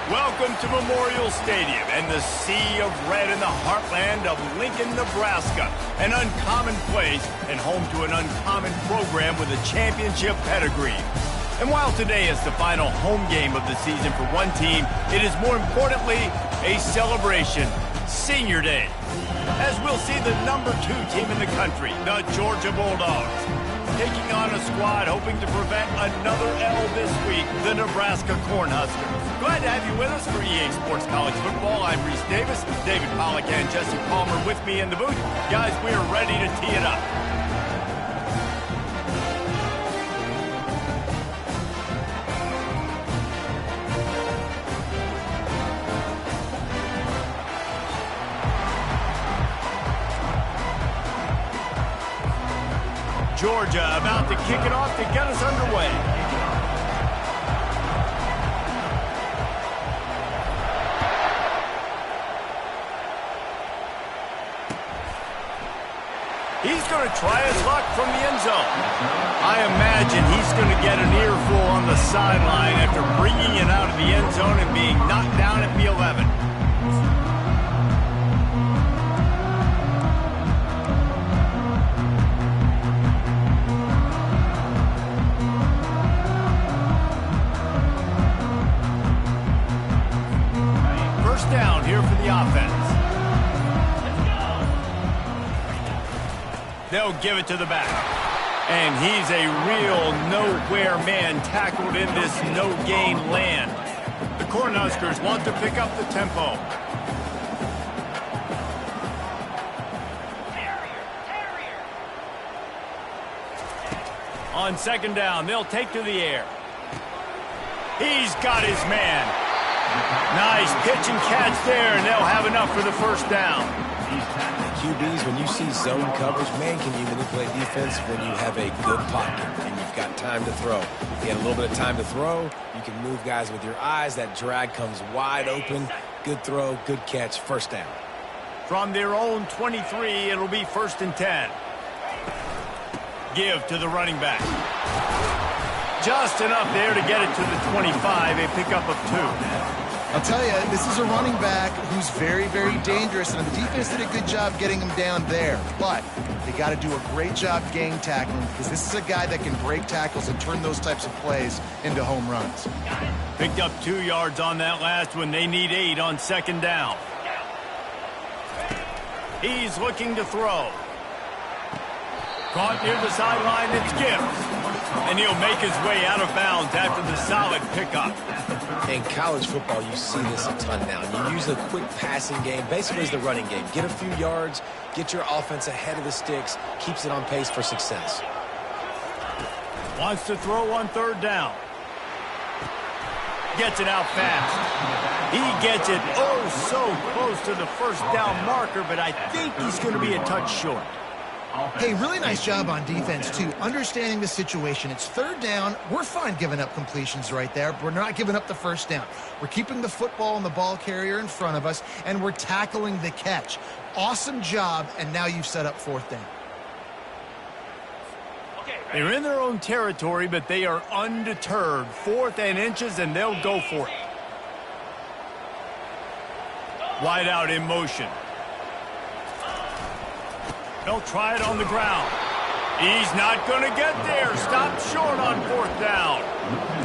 Welcome to Memorial Stadium and the sea of red in the heartland of Lincoln, Nebraska. An uncommon place and home to an uncommon program with a championship pedigree. And while today is the final home game of the season for one team, it is more importantly a celebration, Senior Day. As we'll see the number 2 team in the country, the Georgia Bulldogs, taking on a squad hoping to prevent another L this week, the Nebraska Cornhuskers. Glad to have you with us for EA Sports College Football. I'm Reese Davis, David Pollack and Jesse Palmer with me in the booth. Guys, we are ready to tee it up. Georgia about to kick it off to get us underway. He's going to try his luck from the end zone. I imagine he's going to get an earful on the sideline after bringing it out of the end zone and being knocked down at the 11. Down here for the offense. They'll give it to the back. And he's a real nowhere man tackled in this no-gain land. The Cornhuskers want to pick up the tempo. On second down, they'll take to the air. He's got his man. Nice pitch and catch there, and they'll have enough for the first down. QBs, when you see zone coverage, man, can you manipulate defense when you have a good pocket and you've got time to throw. You get a little bit of time to throw, you can move guys with your eyes. That drag comes wide open. Good throw, good catch, first down. From their own 23, it'll be 1st and 10. Give to the running back. Just enough there to get it to the 25, a pickup of 2. I'll tell you, this is a running back who's very, very dangerous, and the defense did a good job getting him down there. But they got to do a great job gang tackling because this is a guy that can break tackles and turn those types of plays into home runs. Picked up 2 yards on that last one. They need 8 on second down. He's looking to throw. Caught near the sideline, it's Gibbs. And he'll make his way out of bounds after the solid pickup. In college football, you see this a ton now. You use the quick passing game, basically as the running game. Get a few yards, get your offense ahead of the sticks, keeps it on pace for success. Wants to throw on third down. Gets it out fast. He gets it so close to the first down marker, but I think he's going to be a touch short. Hey, really nice job on defense, too. Understanding the situation. It's third down. We're fine giving up completions right there, but we're not giving up the first down. We're keeping the football and the ball carrier in front of us, and we're tackling the catch. Awesome job, and now you've set up 4th down. They're in their own territory, but they are undeterred. 4th and inches, and they'll go for it. Wide out in motion. They'll try it on the ground. He's not going to get there. Stopped short on 4th down.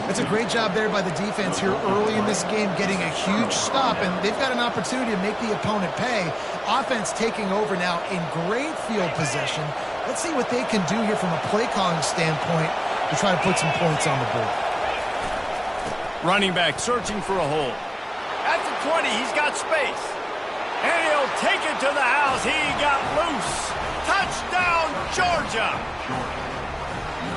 That's a great job there by the defense here early in this game, getting a huge stop, and they've got an opportunity to make the opponent pay. Offense taking over now in great field possession. Let's see what they can do here from a play calling standpoint to try to put some points on the board. Running back searching for a hole. At the 20, he's got space. And he'll take it to the house. He got loose. Touchdown, Georgia.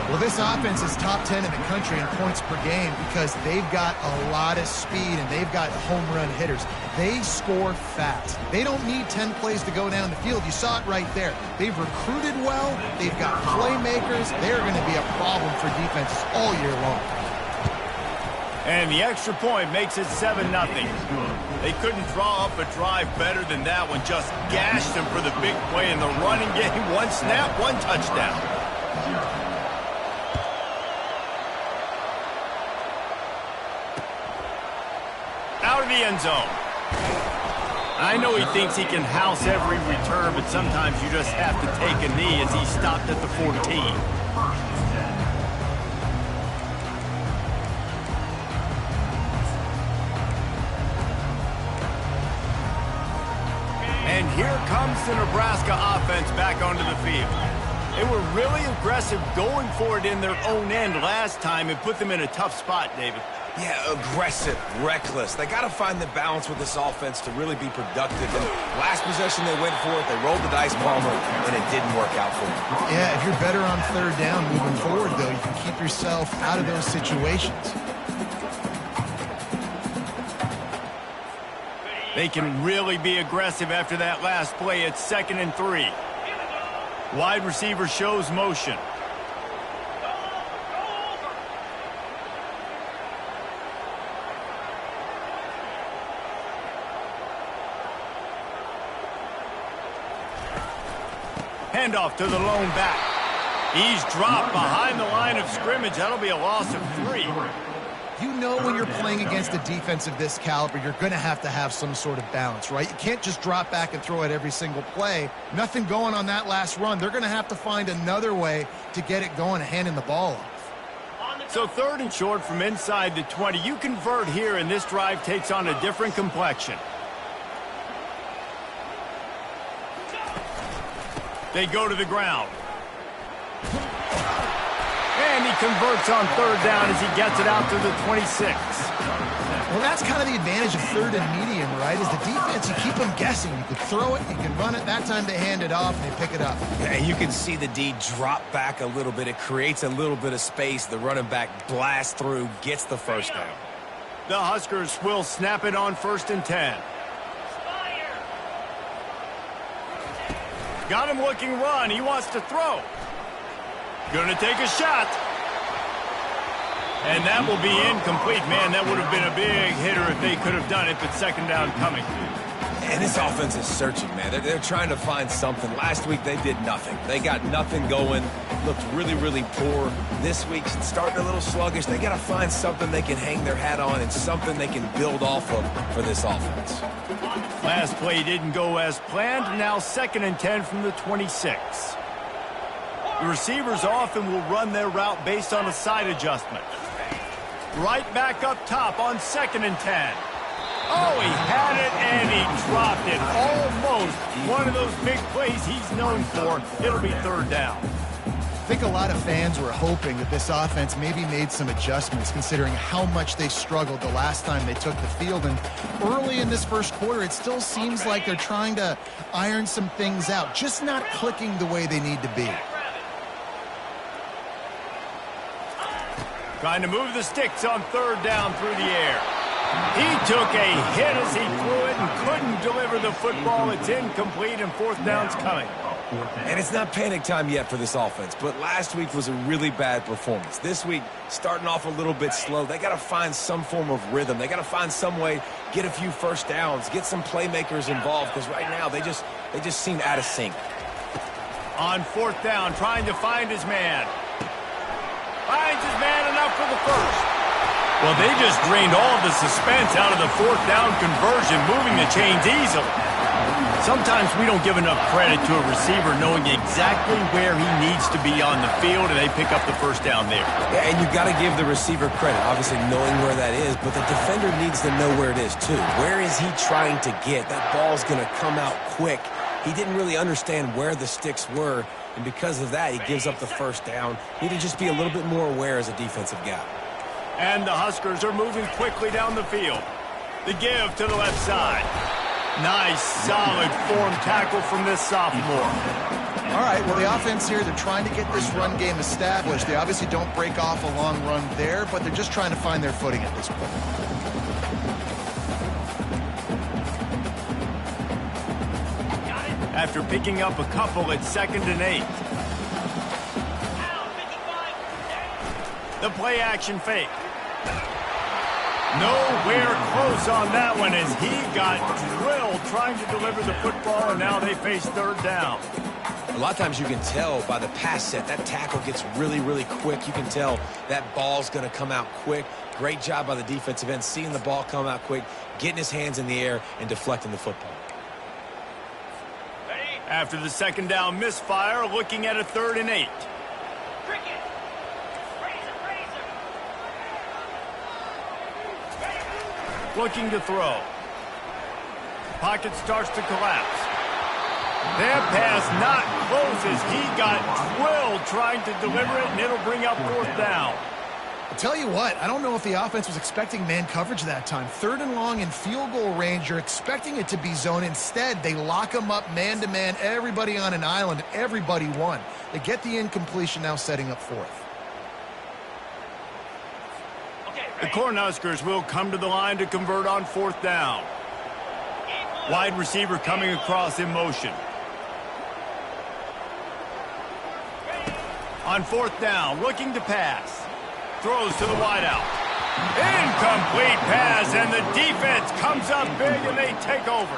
Well, this offense is top 10 in the country in points per game because they've got a lot of speed and they've got home run hitters. They score fast. They don't need 10 plays to go down the field. You saw it right there. They've recruited well. They've got playmakers. They're going to be a problem for defenses all year long. And the extra point makes it 7-0. They couldn't draw up a drive better than that one. Just gashed them for the big play in the running game. 1 snap, 1 touchdown. Out of the end zone. I know he thinks he can house every return, but sometimes you just have to take a knee as he stopped at the 14. And here comes the Nebraska offense back onto the field. They were really aggressive going for it in their own end last time and put them in a tough spot, David. Yeah, aggressive, reckless. They got to find the balance with this offense to really be productive. And last possession they went for it, they rolled the dice, Palmer, and it didn't work out for them. Yeah, if you're better on third down moving forward, though, you can keep yourself out of those situations. They can really be aggressive after that last play. It's 2nd and 3. Wide receiver shows motion. Handoff to the lone back. He's dropped behind the line of scrimmage. That'll be a loss of 3. You know when you're playing against a defense of this caliber, you're going to have some sort of balance, right? You can't just drop back and throw it every single play. Nothing going on that last run. They're going to have to find another way to get it going and handing the ball off. So 3rd and short from inside the 20. You convert here, and this drive takes on a different complexion. They go to the ground. And he converts on 3rd down as he gets it out to the 26. Well, that's kind of the advantage of 3rd and medium, right? Is the defense, you keep them guessing. You can throw it, you can run it. That time they hand it off and they pick it up. Yeah, you can see the D drop back a little bit. It creates a little bit of space. The running back blasts through, gets the first down. The Huskers will snap it on 1st and 10. Got him looking run. He wants to throw. Going to take a shot. And that will be incomplete. Man, that would have been a big hitter if they could have done it, but 2nd down coming. And this offense is searching, man. They're trying to find something. Last week, they did nothing. They got nothing going. Looked really, really poor. This week, starting a little sluggish. They got to find something they can hang their hat on and something they can build off of for this offense. Last play didn't go as planned. Now 2nd and 10 from the 26. The receivers often will run their route based on a side adjustment. Right back up top on 2nd and 10. Oh, he had it and he dropped it. Almost one of those big plays he's known for. It'll be 3rd down. I think a lot of fans were hoping that this offense maybe made some adjustments considering how much they struggled the last time they took the field. And early in this first quarter, it still seems like they're trying to iron some things out, just not clicking the way they need to be. Trying to move the sticks on 3rd down through the air. He took a hit as he threw it and couldn't deliver the football. It's incomplete and 4th down's coming. And it's not panic time yet for this offense, but last week was a really bad performance. This week, starting off a little bit slow. They got to find some form of rhythm. They got to find some way, get a few first downs, get some playmakers involved, because right now they just seem out of sync. On 4th down, trying to find his man. Finds his man enough for the first. Well, they just drained all of the suspense out of the 4th down conversion, moving the chains easily. Sometimes we don't give enough credit to a receiver knowing exactly where he needs to be on the field, and they pick up the 1st down there. Yeah, and you've got to give the receiver credit, obviously knowing where that is, but the defender needs to know where it is too. Where is he trying to get? That ball's going to come out quick. He didn't really understand where the sticks were, and because of that, he gives up the 1st down. Need to just be a little bit more aware as a defensive guy. And the Huskers are moving quickly down the field. The give to the left side. Nice, solid form tackle from this sophomore. All right, well, the offense here, they're trying to get this run game established. They obviously don't break off a long run there, but they're just trying to find their footing at this point. After picking up a couple at 2nd and 8. The play action fake. Nowhere close on that one as he got drilled trying to deliver the football, and now they face 3rd down. A lot of times you can tell by the pass set, that tackle gets really, really quick. You can tell that ball's going to come out quick. Great job by the defensive end, seeing the ball come out quick, getting his hands in the air, and deflecting the football. After the second down misfire, looking at a 3rd and 8. Looking to throw. Pocket starts to collapse. That pass not close as he got drilled trying to deliver it, and it'll bring up 4th down. I'll tell you what, I don't know if the offense was expecting man coverage that time. 3rd and long in field goal range, you're expecting it to be zone. Instead, they lock them up man-to-man, everybody on an island, everybody won. They get the incompletion, now setting up 4th. The Cornhuskers will come to the line to convert on 4th down. Wide receiver coming across in motion. On 4th down, looking to pass. Throws to the wideout. Incomplete pass, and the defense comes up big, and they take over.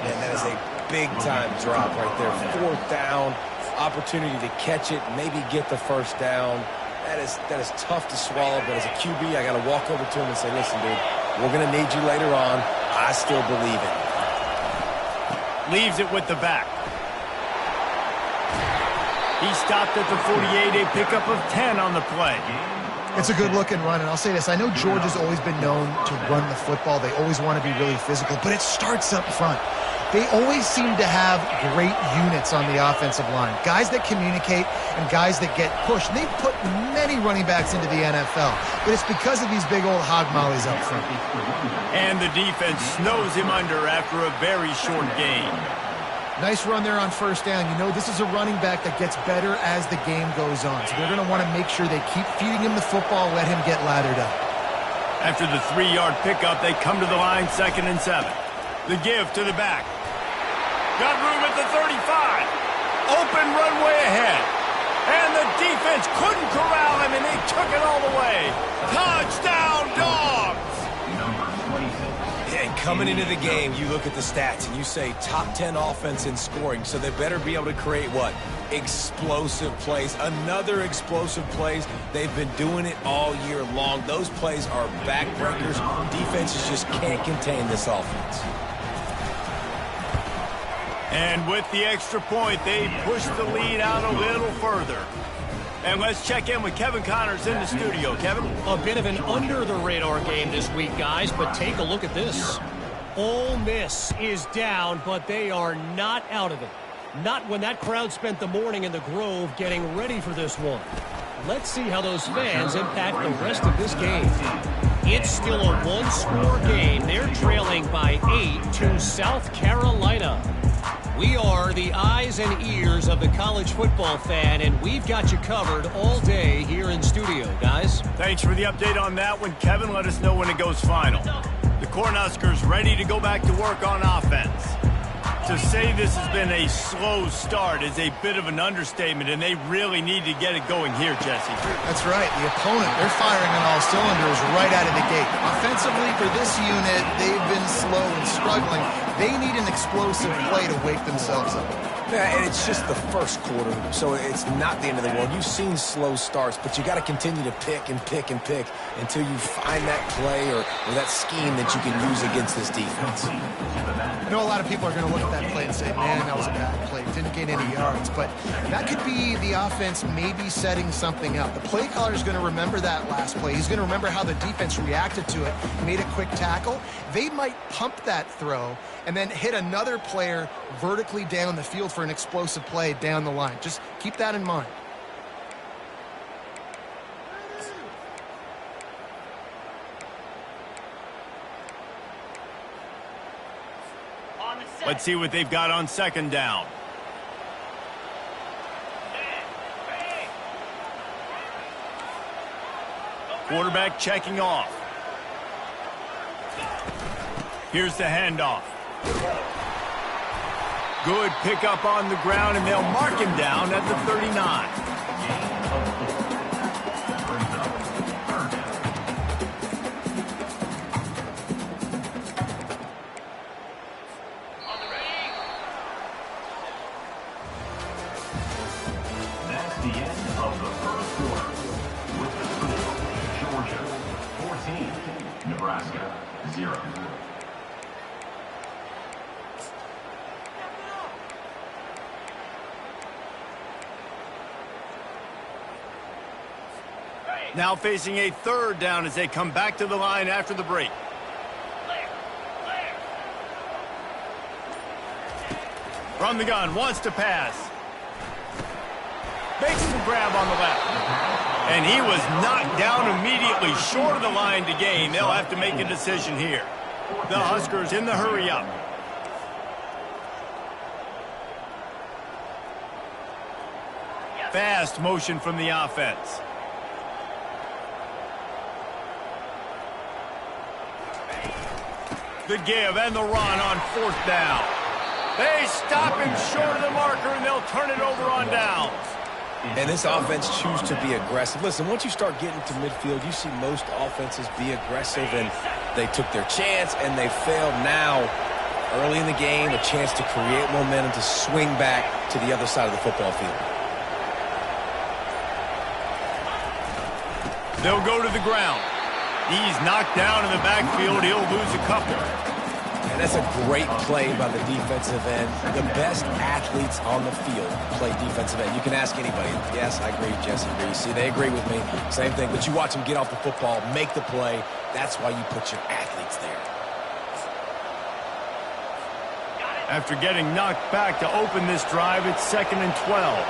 Man, that is a big-time drop right there. 4th down, opportunity to catch it, maybe get the 1st down. That is tough to swallow, but as a QB, I got to walk over to him and say, listen, dude, we're going to need you later on. I still believe it. Leaves it with the back. He stopped at the 48, a pickup of 10 on the play. It's a good-looking run, and I'll say this. I know Georgia's always been known to run the football. They always want to be really physical, but it starts up front. They always seem to have great units on the offensive line. Guys that communicate and guys that get pushed. And they've put many running backs into the NFL, but it's because of these big old hog mollies up front. And the defense snows him under after a very short gain. Nice run there on 1st down. You know this is a running back that gets better as the game goes on. So they're going to want to make sure they keep feeding him the football, let him get lathered up. After the 3-yard pickup, they come to the line 2nd and 7. The give to the back. Got room at the 35. Open runway ahead. And the defense couldn't corral him, and they took it all the way. Touchdown, Dogs! And coming into the game, you look at the stats, and you say top 10 offense in scoring, so they better be able to create what? Explosive plays. Another explosive plays. They've been doing it all year long. Those plays are backbreakers. Defenses just can't contain this offense. And with the extra point, they push the lead out a little further. And let's check in with Kevin Connors in the studio. Kevin? A bit of an under-the-radar game this week, guys, but take a look at this. Ole Miss is down, but they are not out of it. Not when that crowd spent the morning in the Grove getting ready for this one. Let's see how those fans impact the rest of this game. It's still a one-score game. They're trailing by 8 to South Carolina. We are the eyes and ears of the college football fan, and we've got you covered all day here in studio, guys. Thanks for the update on that one, Kevin. Let us know when it goes final. The Cornhuskers ready to go back to work on offense. To say this has been a slow start is a bit of an understatement, and they really need to get it going here, Jesse. That's right. The opponent, they're firing on all cylinders right out of the gate. Offensively, for this unit, they've been slow and struggling. They need an explosive play to wake themselves up. Yeah, and it's just the first quarter, so it's not the end of the world. You've seen slow starts, but you got to continue to pick and pick and pick until you find that play or that scheme that you can use against this defense. I know a lot of people are going to look at that play and say, man, that was a bad play. Didn't gain any yards. But that could be the offense maybe setting something up. The play caller is going to remember that last play. He's going to remember how the defense reacted to it, made a quick tackle. They might pump that throw and then hit another player vertically down the field for an explosive play down the line. Just keep that in mind. Let's see what they've got on 2nd down. Quarterback checking off. Here's the handoff. Good pickup on the ground, and they'll mark him down at the 39. Now facing a third down as they come back to the line after the break. From the gun, wants to pass. Makes the grab on the left. And he was knocked down immediately short of the line to gain. They'll have to make a decision here. The Huskers in the hurry up. Fast motion from the offense. The give and the run on fourth down. They stop him short of the marker, and they'll turn it over on downs. And this offense chooses to be aggressive. Listen, once you start getting to midfield, you see most offenses be aggressive, and they took their chance, and they failed. Now, early in the game, a chance to create momentum to swing back to the other side of the football field. They'll go to the ground. He's knocked down in the backfield. He'll lose a couple. And that's a great play by the defensive end. The best athletes on the field play defensive end. You can ask anybody. Yes, I agree, Jesse Reese. See, they agree with me. Same thing. But you watch them get off the football, make the play. That's why you put your athletes there. After getting knocked back to open this drive, it's 2nd and 12.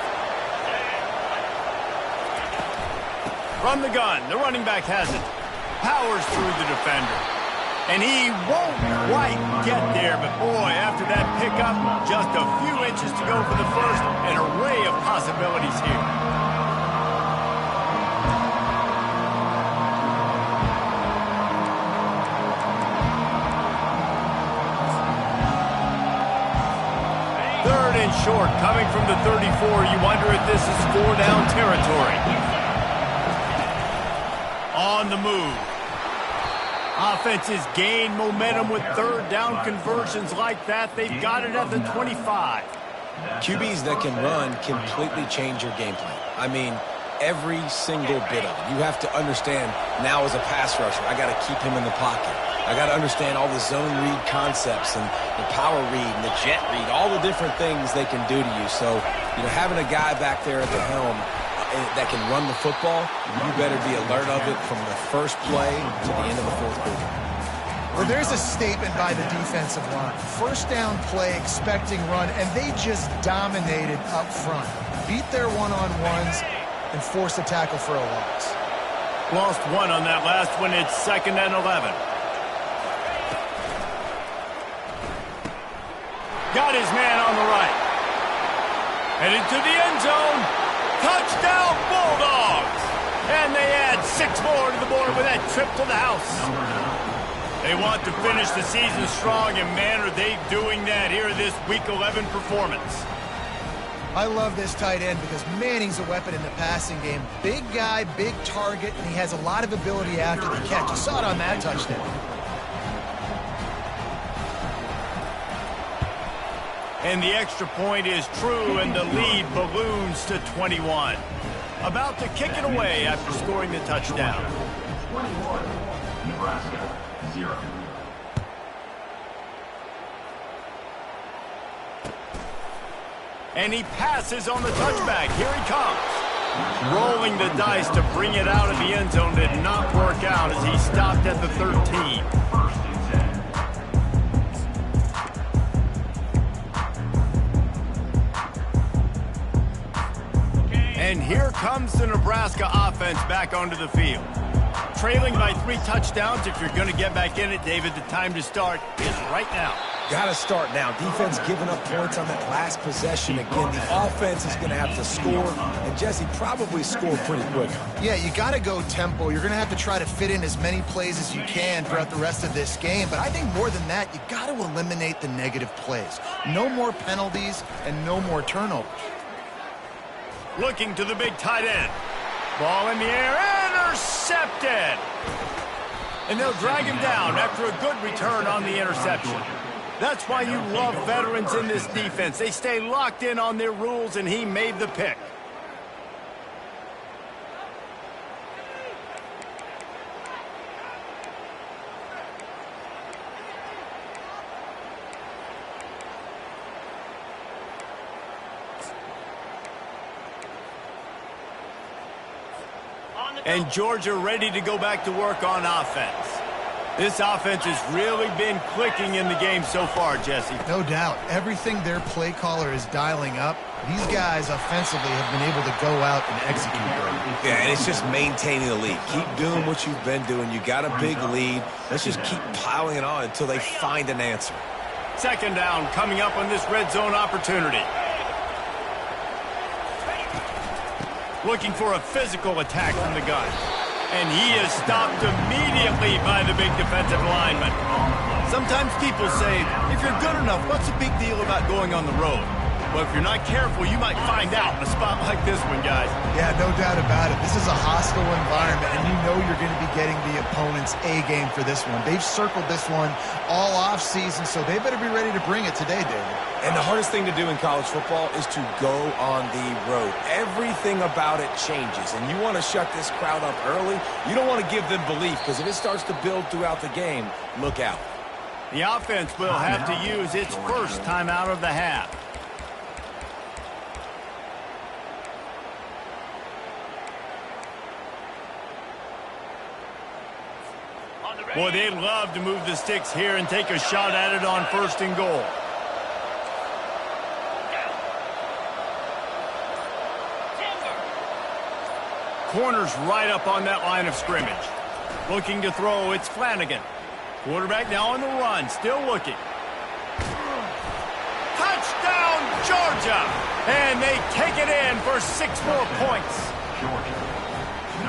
From the gun, the running back has it. Powers through the defender. And he won't quite get there, but boy, after that pickup, just a few inches to go for the first. An array of possibilities here. Third and short, coming from the 34. You wonder if this is 4-down territory. On the move. Offenses gain momentum with third down conversions like that. They've got it at the 25. QBs that can run completely change your game plan. I mean, every single bit of it. You have to understand now as a pass rusher, I got to keep him in the pocket. I got to understand all the zone read concepts and the power read and the jet read, all the different things they can do to you. So, having a guy back there at the helm that can run the football, you better be alert of it from the first play to the end of the fourth quarter. Well, there's a statement by the defensive line. First down play, expecting run, and they just dominated up front. Beat their one-on-ones and forced a tackle for a loss. Lost one on that last one. It's 2nd and 11. Got his man on the right. Headed to the end zone. Touchdown, Bulldogs! And they add 6 more to the board with that trip to the house. They want to finish the season strong, and man, are they doing that here in this Week 11 performance. I love this tight end because Manning's a weapon in the passing game. Big guy, big target, and he has a lot of ability after the catch. You saw it on that touchdown. And the extra point is true, and the lead balloons to 21. About to kick it away after scoring the touchdown. 21, Nebraska, 0. And he passes on the touchback. Here he comes. Rolling the dice to bring it out of the end zone did not work out as he stopped at the 13. And here comes the Nebraska offense back onto the field. Trailing by 3 touchdowns. If you're going to get back in it, David, the time to start is right now. Got to start now. Defense giving up points on that last possession. Again, the offense is going to have to score, and Jesse probably score pretty quick. Yeah, you got to go tempo. You're going to have to try to fit in as many plays as you can throughout the rest of this game. But I think more than that, you got to eliminate the negative plays. No more penalties and no more turnovers. Looking to the big tight end. Ball in the air, intercepted. And they'll drag him down after a good return on the interception. That's why you love veterans in this defense. They stay locked in on their rules, and he made the pick. And Georgia ready to go back to work on offense. This offense has really been clicking in the game so far, Jesse. No doubt. Everything their play caller is dialing up, these guys offensively have been able to go out and execute. Yeah, and it's just maintaining the lead. Keep doing what you've been doing. You got a big lead. Let's just keep piling it on until they find an answer. Second down coming up on this red zone opportunity. Looking for a physical attack from the gun. And he is stopped immediately by the big defensive lineman. Sometimes people say, if you're good enough, what's the big deal about going on the road? Well, if you're not careful, you might find out in a spot like this one, guys. Yeah, no doubt about it. This is a hostile environment, and you know you're going to be getting the opponent's A game for this one. They've circled this one all offseason, so they better be ready to bring it today, David. And the hardest thing to do in college football is to go on the road. Everything about it changes, and you want to shut this crowd up early. You don't want to give them belief, because if it starts to build throughout the game, look out. The offense will have to use its first timeout of the half. Boy, they'd love to move the sticks here and take a shot at it on 1st and goal. Corner's right up on that line of scrimmage. Looking to throw, it's Flanagan. Quarterback now on the run, still looking. Touchdown, Georgia! And they take it in for 6 more points.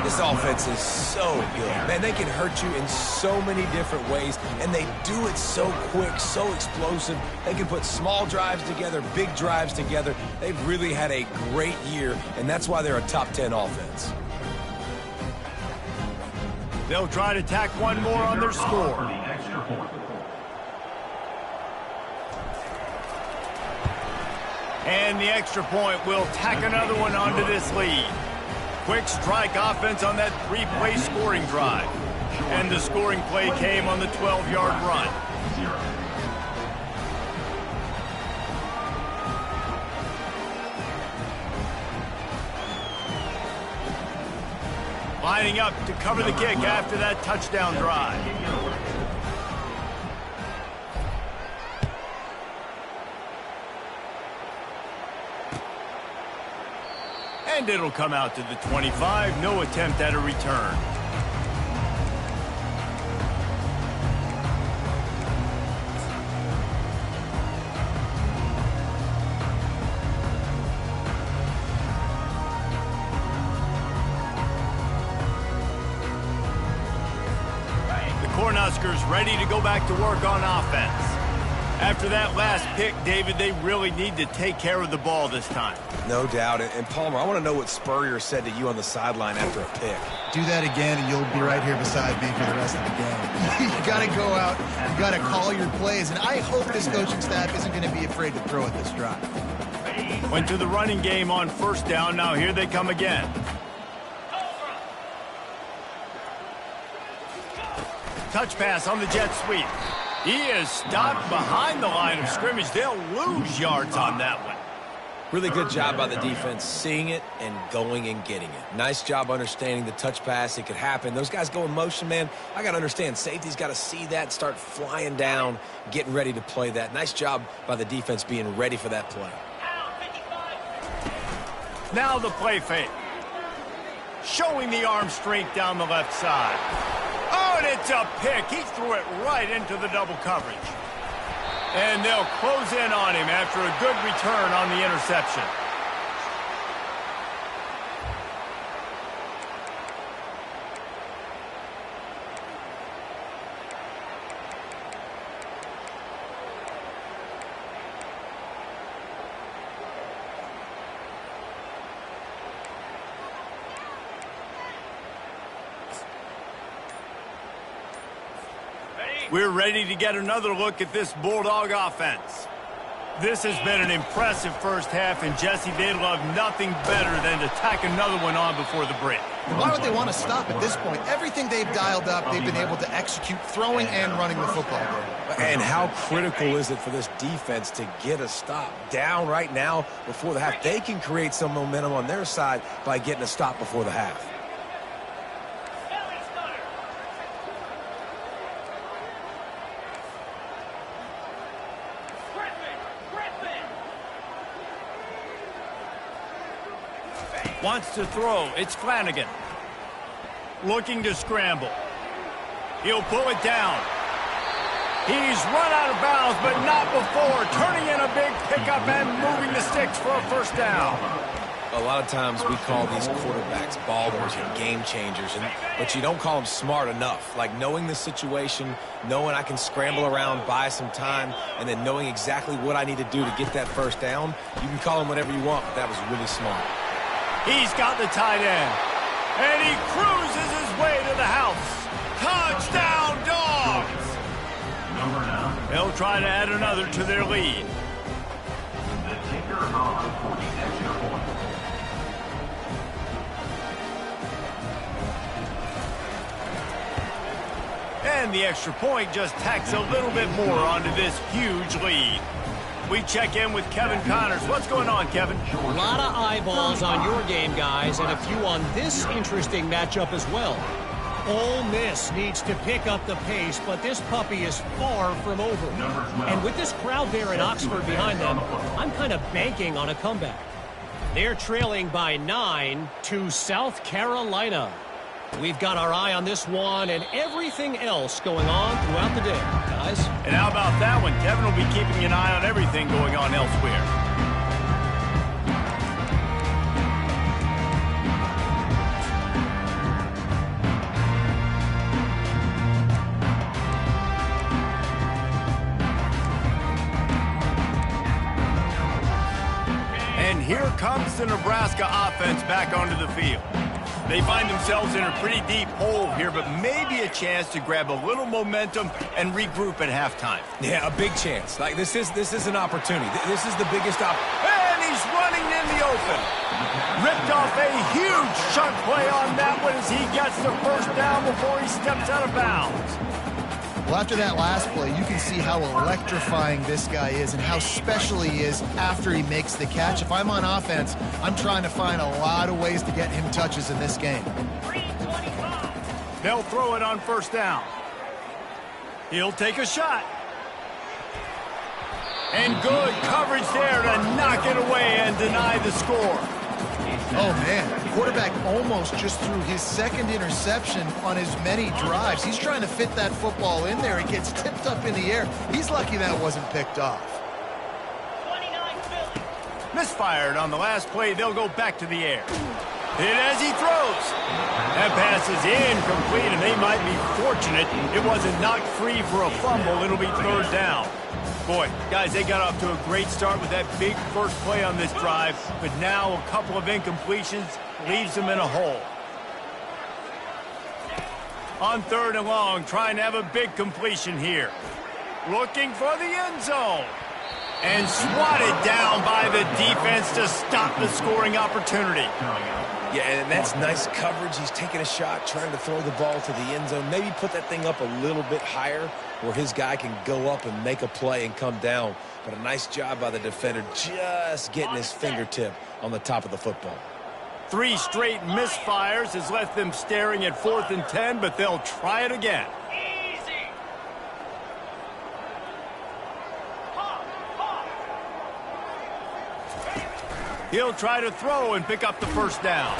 This offense is so good. Man, they can hurt you in so many different ways, and they do it so quick, so explosive. They can put small drives together, big drives together. They've really had a great year, and that's why they're a top 10 offense. They'll try to tack one more on their score. And the extra point will tack another one onto this lead. Quick strike offense on that 3-play scoring drive. And the scoring play came on the 12-yard run. Lining up to cover the kick after that touchdown drive. And it'll come out to the 25. No attempt at a return. Cornhuskers ready to go back to work on offense. After that last pick, David, they really need to take care of the ball this time. No doubt. And Palmer, I want to know what Spurrier said to you on the sideline after a pick. Do that again, and you'll be right here beside me for the rest of the game. You got to go out. You got to call your plays, and I hope this coaching staff isn't going to be afraid to throw at this drive. Went to the running game on 1st down. Now here they come again. Touch pass on the jet sweep. He is stopped behind the line of scrimmage. They'll lose yards on that one. Really good job by the defense, seeing it and going and getting it. Nice job understanding the touch pass. It could happen. Those guys go in motion, man. I got to understand, safety's got to see that, start flying down, getting ready to play that. Nice job by the defense being ready for that play. Now the play fake. Showing the arm strength down the left side. Oh, and it's a pick. He threw it right into the double coverage. And they'll close in on him after a good return on the interception. We're ready to get another look at this Bulldog offense. This has been an impressive first half, and Jesse, they'd love nothing better than to tack another one on before the break. Why would they want to stop at this point? Everything they've dialed up, they've been able to execute throwing and running the football game. And how critical is it for this defense to get a stop down right now before the half? They can create some momentum on their side by getting a stop before the half. Wants to throw. It's Flanagan. Looking to scramble. He'll pull it down. He's run out of bounds, but not before. Turning in a big pickup and moving the sticks for a first down. A lot of times we call these quarterbacks ballers and game changers, but you don't call them smart enough. Like knowing the situation, knowing I can scramble around, buy some time, and then knowing exactly what I need to do to get that first down. You can call them whatever you want, but that was really smart. He's got the tight end, and he cruises his way to the house. Touchdown, Dogs! They'll try to add another to their lead. The kicker on for the extra point. And the extra point just tacks a little bit more onto this huge lead. We check in with Kevin Connors. What's going on, Kevin? A lot of eyeballs on your game, guys, and a few on this interesting matchup as well. Ole Miss needs to pick up the pace, but this puppy is far from over. And with this crowd there in Oxford behind them, I'm kind of banking on a comeback. They're trailing by 9 to South Carolina. We've got our eye on this one and everything else going on throughout the day, guys. And how about that one? Kevin will be keeping an eye on everything going on elsewhere. And here comes the Nebraska offense back onto the field. They find themselves in a pretty deep hole here, but maybe a chance to grab a little momentum and regroup at halftime. Yeah, a big chance. Like this is an opportunity. This is the biggest And he's running in the open. Ripped off a huge chunk play on that one as he gets the first down before he steps out of bounds. Well, after that last play, you can see how electrifying this guy is and how special he is after he makes the catch. If I'm on offense, I'm trying to find a lot of ways to get him touches in this game. They'll throw it on first down. He'll take a shot. And good coverage there to knock it away and deny the score. Oh, man. The quarterback almost just threw his second interception on as many drives. He's trying to fit that football in there. It gets tipped up in the air. He's lucky that wasn't picked off. Misfired on the last play. They'll go back to the air. Hit as he throws. That pass is incomplete, and they might be fortunate it wasn't knocked free for a fumble. It'll be third down. Boy, guys, they got off to a great start with that big first play on this drive, but now a couple of incompletions leaves them in a hole. On third and long, trying to have a big completion here. Looking for the end zone. And swatted down by the defense to stop the scoring opportunity. Yeah, and that's nice coverage. He's taking a shot, trying to throw the ball to the end zone. Maybe put that thing up a little bit higher where his guy can go up and make a play and come down. But a nice job by the defender just getting his fingertip on the top of the football. 3 straight misfires has left them staring at 4th and 10, but they'll try it again. He'll try to throw and pick up the first down.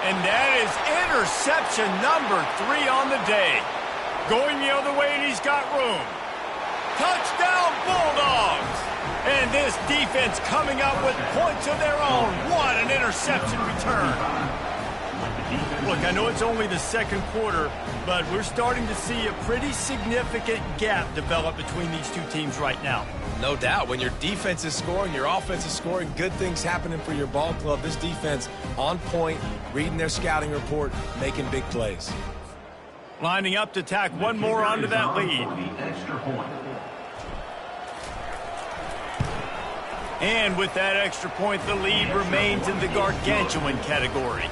And that is interception number 3 on the day. Going the other way, and he's got room. Touchdown, Bulldogs! And this defense coming up with points of their own. What an interception return. Look, I know it's only the second quarter, but we're starting to see a pretty significant gap develop between these two teams right now. No doubt. When your defense is scoring, your offense is scoring, good things happening for your ball club. This defense on point, reading their scouting report, making big plays. Lining up to tack one more onto that lead. And with that extra point, the lead remains in the gargantuan category.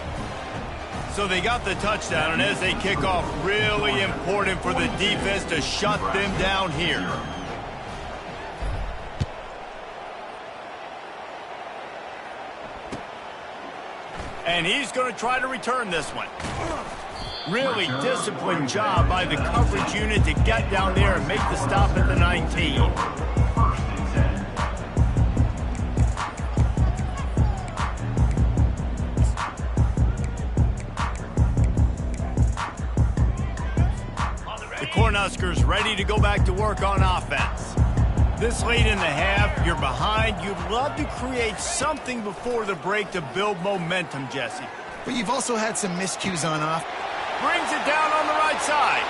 So they got the touchdown, and as they kick off, really important for the defense to shut them down here. And he's going to try to return this one. Really disciplined job by the coverage unit to get down there and make the stop at the 19. receivers ready to go back to work on offense. This late in the half, you're behind. You'd love to create something before the break to build momentum, Jesse. But you've also had some miscues on off. Brings it down on the right side.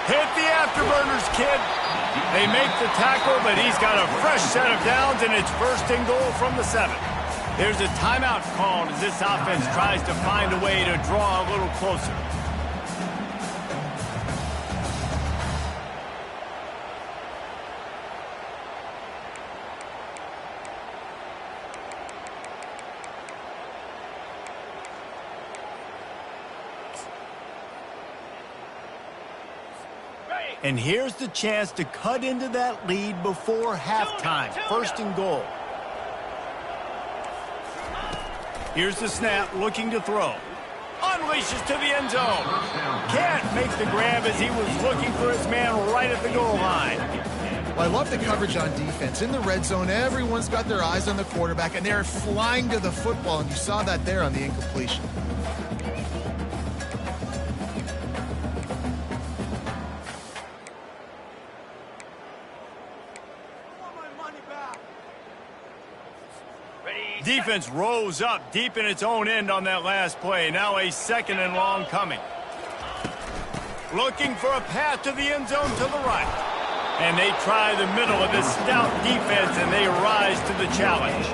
Hit the afterburners, kid. They make the tackle, but he's got a fresh set of downs, and it's 1st and goal from the 7. There's a timeout called as this offense tries to find a way to draw a little closer. And here's the chance to cut into that lead before halftime. 1st and goal. Here's the snap, looking to throw. Unleashes to the end zone. Can't make the grab as he was looking for his man right at the goal line. Well, I love the coverage on defense. In the red zone, everyone's got their eyes on the quarterback, and they're flying to the football, and you saw that there on the incompletion. Defense rose up deep in its own end on that last play. Now a 2nd and long coming. Looking for a path to the end zone to the right. And they try the middle of this stout defense, and they rise to the challenge.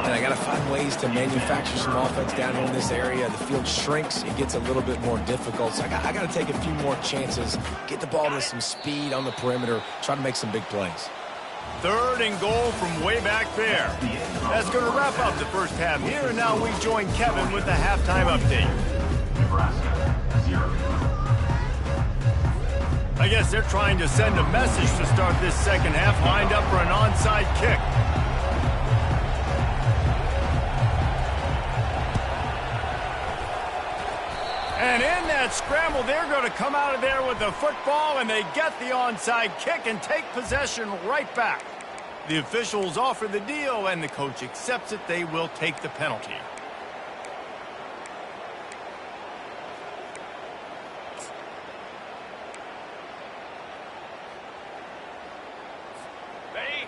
And I got to find ways to manufacture some offense down here in this area. The field shrinks. It gets a little bit more difficult. So I got to take a few more chances, get the ball to some speed on the perimeter, try to make some big plays. 3rd and goal from way back there. That's going to wrap up the first half here, and now we join Kevin with the halftime update. Nebraska, 0. I guess they're trying to send a message to start this second half, lined up for an onside kick. And in that scramble, they're going to come out of there with the football, and they get the onside kick and take possession right back. The officials offer the deal, and the coach accepts it. They will take the penalty.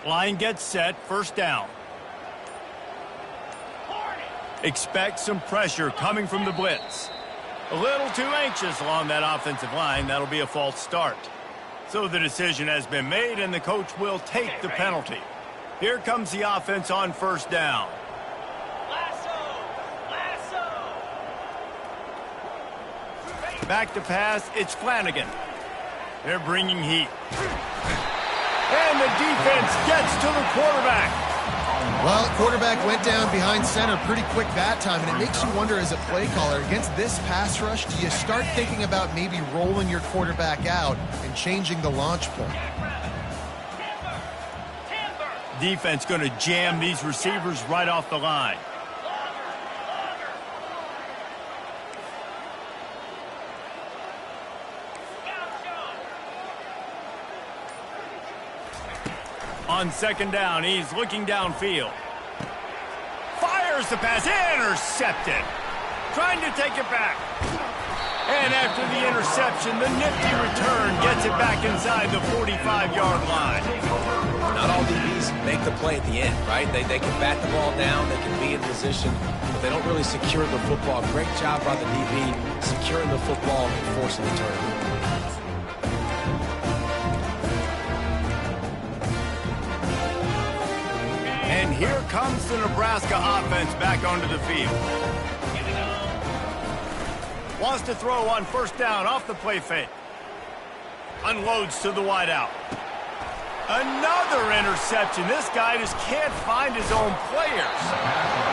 Line gets set, 1st down. Expect some pressure coming from the blitz. A little too anxious along that offensive line. That'll be a false start. So the decision has been made, and the coach will take the penalty. Here comes the offense on 1st down. Back to pass, it's Flanagan. They're bringing heat. And the defense gets to the quarterback. Well, quarterback went down behind center pretty quick that time, and it makes you wonder as a play caller, against this pass rush, do you start thinking about maybe rolling your quarterback out and changing the launch point? Defense going to jam these receivers right off the line. On 2nd down, he's looking downfield. Fires the pass, intercepted. Trying to take it back. And after the interception, the nifty return gets it back inside the 45-yard line. Not all DBs make the play at the end, right? They can bat the ball down, they can be in position, but they don't really secure the football. Great job by the DB securing the football and forcing the turnover. And here comes the Nebraska offense back onto the field. Wants to throw on 1st down off the play fake. Unloads to the wideout. Another interception. This guy just can't find his own players.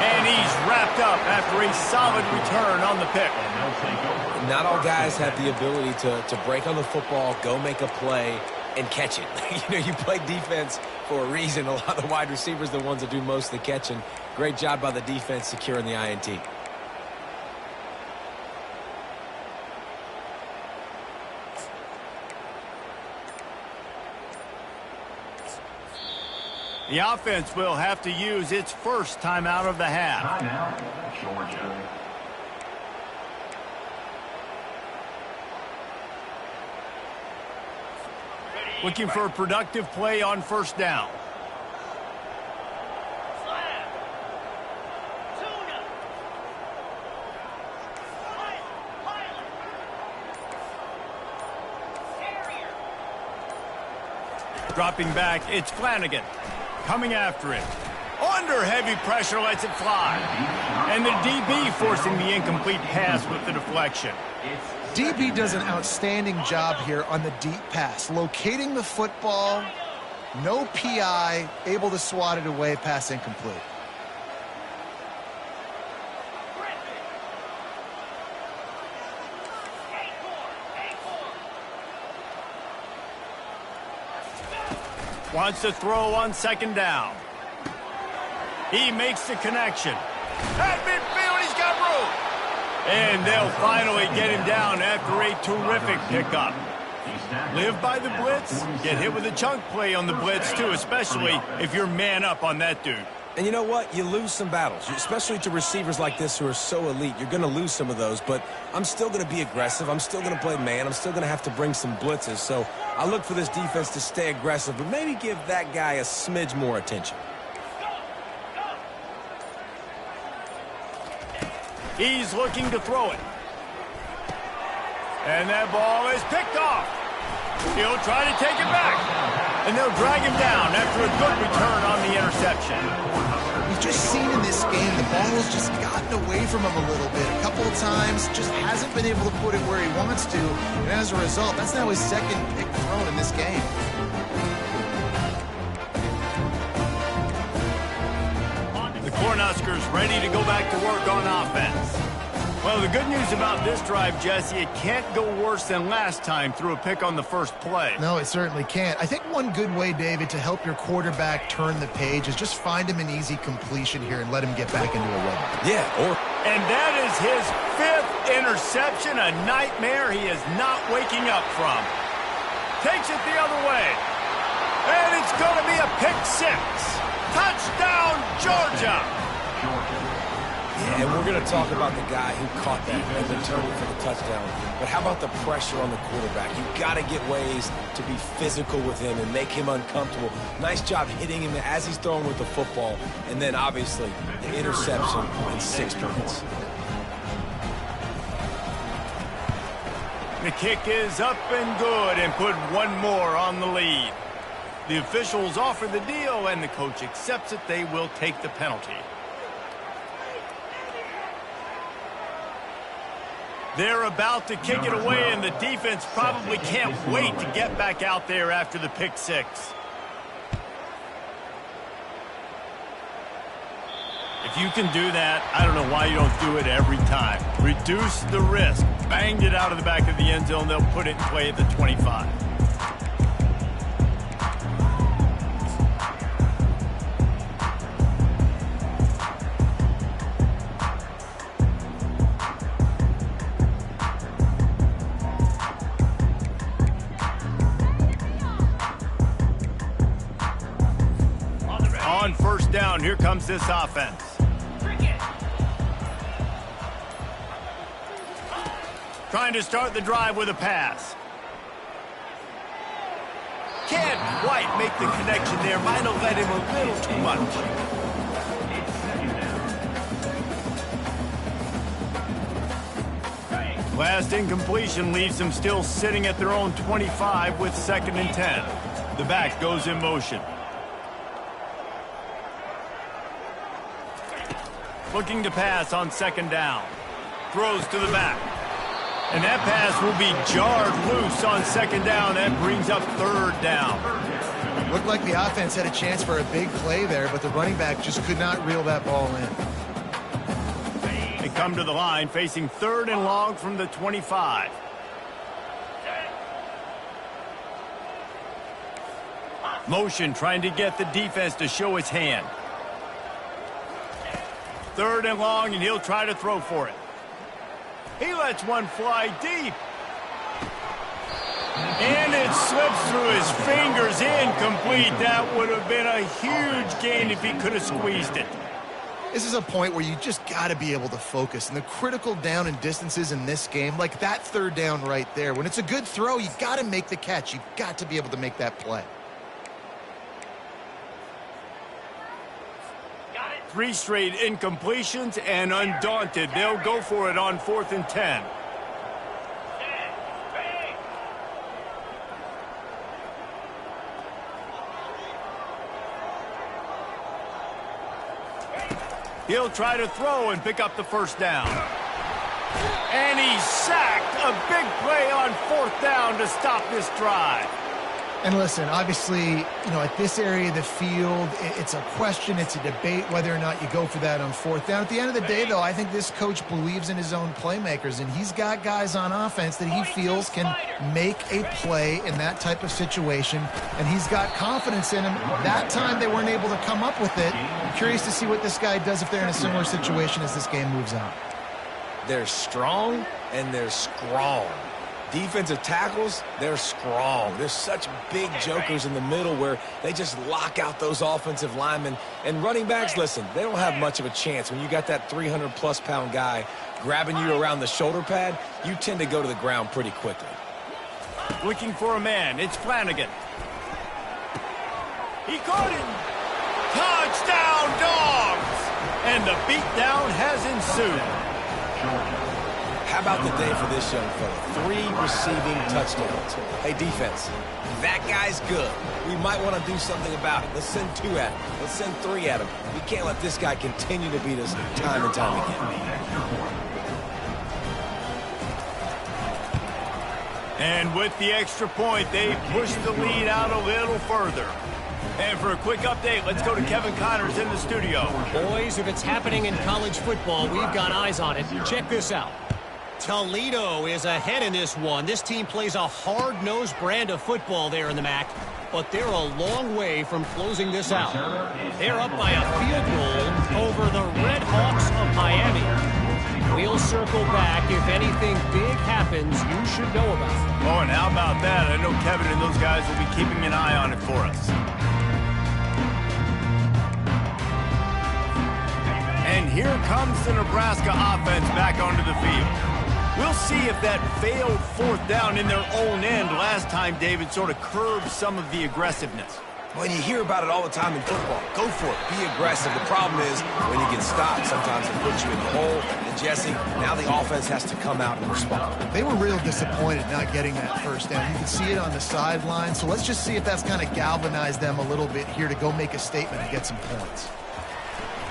And he's wrapped up after a solid return on the pick. Not all guys have the ability to break on the football, go make a play, and catch it. You play defense for a reason. A lot of the wide receivers are the ones that do most of the catching. Great job by the defense securing the INT. The offense will have to use its first timeout of the half. Timeout, Georgia. Looking for a productive play on first down. Dropping back, it's Flanagan. Coming after it. Under heavy pressure, lets it fly. And the DB forcing the incomplete pass with the deflection. DB does an outstanding job here on the deep pass. Locating the football, no PI, able to swat it away, pass incomplete. Wants to throw on second down. He makes the connection. At midfield, he's got room. And they'll finally get him down after a terrific pickup. Live by the blitz, get hit with a chunk play on the blitz too, especially if you're man up on that dude. And you know what? You lose some battles, especially to receivers like this who are so elite. You're going to lose some of those, but I'm still going to be aggressive. I'm still going to play man. I'm still going to have to bring some blitzes. So I look for this defense to stay aggressive, but maybe give that guy a smidge more attention. He's looking to throw it. And that ball is picked off. He'll try to take it back. And they'll drag him down after a good return on the interception. We've just seen in this game the ball's just gotten away from him a little bit. A couple of times, just hasn't been able to put it where he wants to. And as a result, that's now his second pick thrown in this game. The Cornhuskers ready to go back to work on offense. Well, the good news about this drive, Jesse, it can't go worse than last time through a pick on the first play. No, it certainly can't. I think one good way, David, to help your quarterback turn the page is just find him an easy completion here and let him get back into a rhythm. Yeah, And that is his 5th interception, a nightmare he is not waking up from. Takes it the other way. And it's going to be a pick 6. Touchdown, Georgia! Yeah, and we're going to talk about the guy who caught that and returned it for the touchdown. But how about the pressure on the quarterback? You've got to get ways to be physical with him and make him uncomfortable. Nice job hitting him as he's throwing with the football. And then, obviously, the interception and 6 points. The kick is up and good and put one more on the lead. The officials offer the deal, and the coach accepts it. They will take the penalty. They're about to kick it away, and the defense probably can't wait to get back out there after the pick 6. If you can do that, I don't know why you don't do it every time. Reduce the risk. Banged it out of the back of the end zone. They'll put it in play at the 25. On first down, here comes this offense. Trying to start the drive with a pass. Can't quite make the connection there. Might have led him a little too much. Last incompletion leaves them still sitting at their own 25 with 2nd and 10. The back goes in motion. Looking to pass on 2nd down. Throws to the back. And that pass will be jarred loose on 2nd down. That brings up 3rd down. Looked like the offense had a chance for a big play there, but the running back just could not reel that ball in. They come to the line facing 3rd and long from the 25. Motion trying to get the defense to show its hand. 3rd and long, and he'll try to throw for it. He lets one fly deep. And it slips through his fingers, incomplete. That would have been a huge gain if he could have squeezed it. This is a point where you just got to be able to focus. And the critical down and distances in this game, like that third down right there, when it's a good throw, you got to make the catch. You've got to be able to make that play. 3 straight incompletions, and undaunted, they'll go for it on 4th and 10. He'll try to throw and pick up the first down. And he's sacked. A big play on 4th down to stop this drive. And listen, obviously, at this area of the field, it's a question, it's a debate whether or not you go for that on 4th down. At the end of the day, though, I think this coach believes in his own playmakers, and he's got guys on offense that he feels can make a play in that type of situation, and he's got confidence in him. That time they weren't able to come up with it. I'm curious to see what this guy does if they're in a similar situation as this game moves on. They're strong and they're strong. Defensive tackles, they're strong. There's such big jokers in the middle where they just lock out those offensive linemen. And running backs, listen, they don't have much of a chance. When you got that 300-plus pound guy grabbing you around the shoulder pad, you tend to go to the ground pretty quickly. Looking for a man. It's Flanagan. He caught him. Touchdown, Dogs! And the beatdown has ensued. How about the day for this young fella? 3 receiving touchdowns. Hey, defense, that guy's good. We might want to do something about it. Let's send 2 at him. Let's send 3 at him. We can't let this guy continue to beat us time and time again. And with the extra point, they push the lead out a little further. And for a quick update, let's go to Kevin Connors in the studio. Boys, if it's happening in college football, we've got eyes on it. Check this out. Toledo is ahead in this one. This team plays a hard-nosed brand of football there in the MAC, but they're a long way from closing this out. They're up by a field goal over the Red Hawks of Miami. We'll circle back if anything big happens you should know about. Oh, and how about that? I know Kevin and those guys will be keeping an eye on it for us. And here comes the Nebraska offense back onto the field. We'll see if that failed 4th down in their own end last time, David, sort of curbed some of the aggressiveness. When you hear about it all the time in football, go for it. Be aggressive. The problem is when you get stopped, sometimes it puts you in the hole. And, Jesse, now the offense has to come out and respond. They were real disappointed not getting that first down. You can see it on the sideline. So let's just see if that's kind of galvanized them a little bit here to go make a statement and get some points.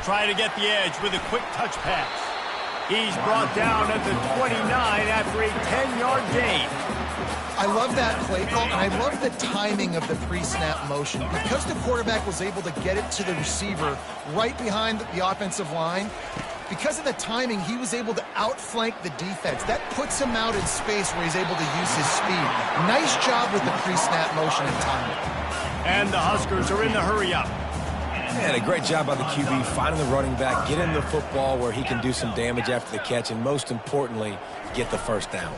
Try to get the edge with a quick touch pass. He's brought down at the 29 after a 10-yard gain. I love that play call, and I love the timing of the pre-snap motion. Because the quarterback was able to get it to the receiver right behind the offensive line, because of the timing, he was able to outflank the defense. That puts him out in space where he's able to use his speed. Nice job with the pre-snap motion and timing. And the Huskers are in the hurry-up. And a great job by the QB finding the running back, get him the football where he can do some damage after the catch, and most importantly, get the first down.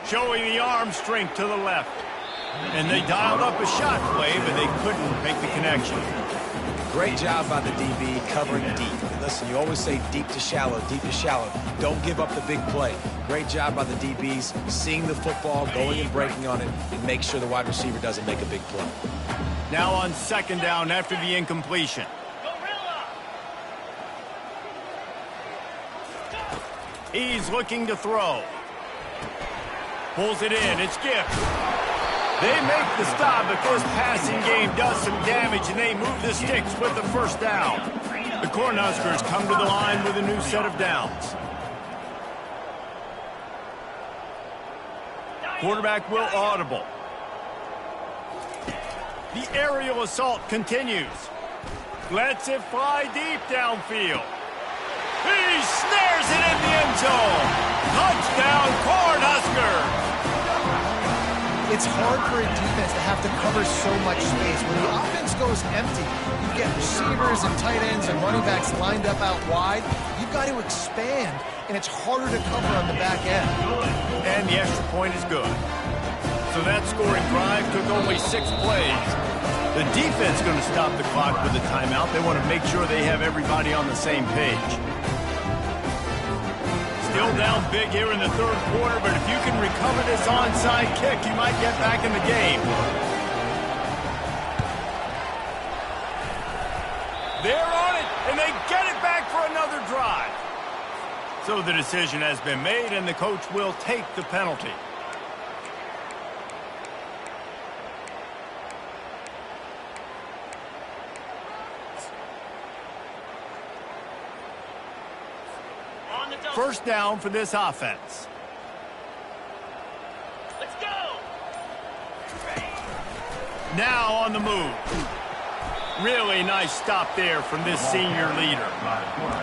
Showing the arm strength to the left. And they dialed up a shot play, but they couldn't make the connection. Great job by the DB covering deep. And listen, you always say deep to shallow, deep to shallow. Don't give up the big play. Great job by the DBs seeing the football, going and breaking on it, and make sure the wide receiver doesn't make a big play. Now on 2nd down after the incompletion. He's looking to throw. Pulls it in. It's Gibbs. They make the stop, but this passing game does some damage, and they move the sticks with the first down. The Cornhuskers come to the line with a new set of downs. Quarterback will audible. The aerial assault continues. Lets it fly deep downfield. He snares it in the end zone. Touchdown, Cornhuskers! It's hard for a defense to have to cover so much space. When the offense goes empty, you get receivers and tight ends and running backs lined up out wide. You've got to expand, and it's harder to cover on the back end. And the extra point is good. So that scoring drive took only 6 plays. The defense going to stop the clock with a timeout. They want to make sure they have everybody on the same page. Still down big here in the third quarter, but if you can recover this onside kick, you might get back in the game. They're on it, and they get it back for another drive. So the decision has been made, and the coach will take the penalty. First down for this offense. Let's go! Now on the move. Really nice stop there from this senior leader.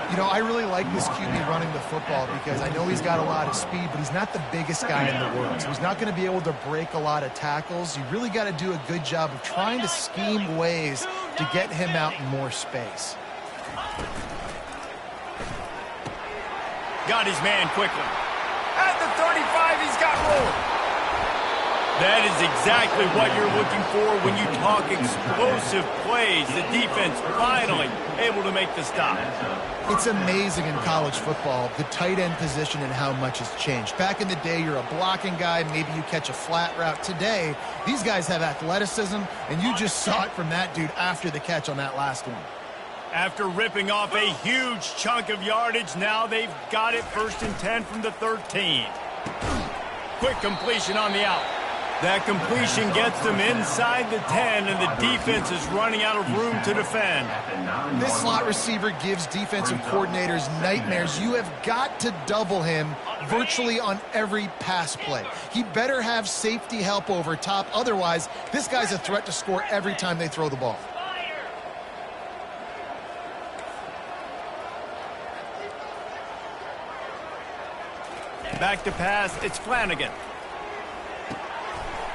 You know, I really like this QB running the football because I know he's got a lot of speed, but he's not the biggest guy in the world. So he's not going to be able to break a lot of tackles. You really got to do a good job of trying to scheme ways to get him out in more space. Got his man quickly. At the 35, he's got room. That is exactly what you're looking for when you talk explosive plays. The defense finally able to make the stop. It's amazing in college football, the tight end position and how much has changed. Back in the day, you're a blocking guy, maybe you catch a flat route. Today, these guys have athleticism, and you just saw it from that dude after the catch on that last one. After ripping off a huge chunk of yardage, now they've got it 1st and 10 from the 13. Quick completion on the out. That completion gets them inside the 10, and the defense is running out of room to defend. This slot receiver gives defensive coordinators nightmares. You have got to double him virtually on every pass play. He better have safety help over top. Otherwise, this guy's a threat to score every time they throw the ball. Back to pass, it's Flanagan.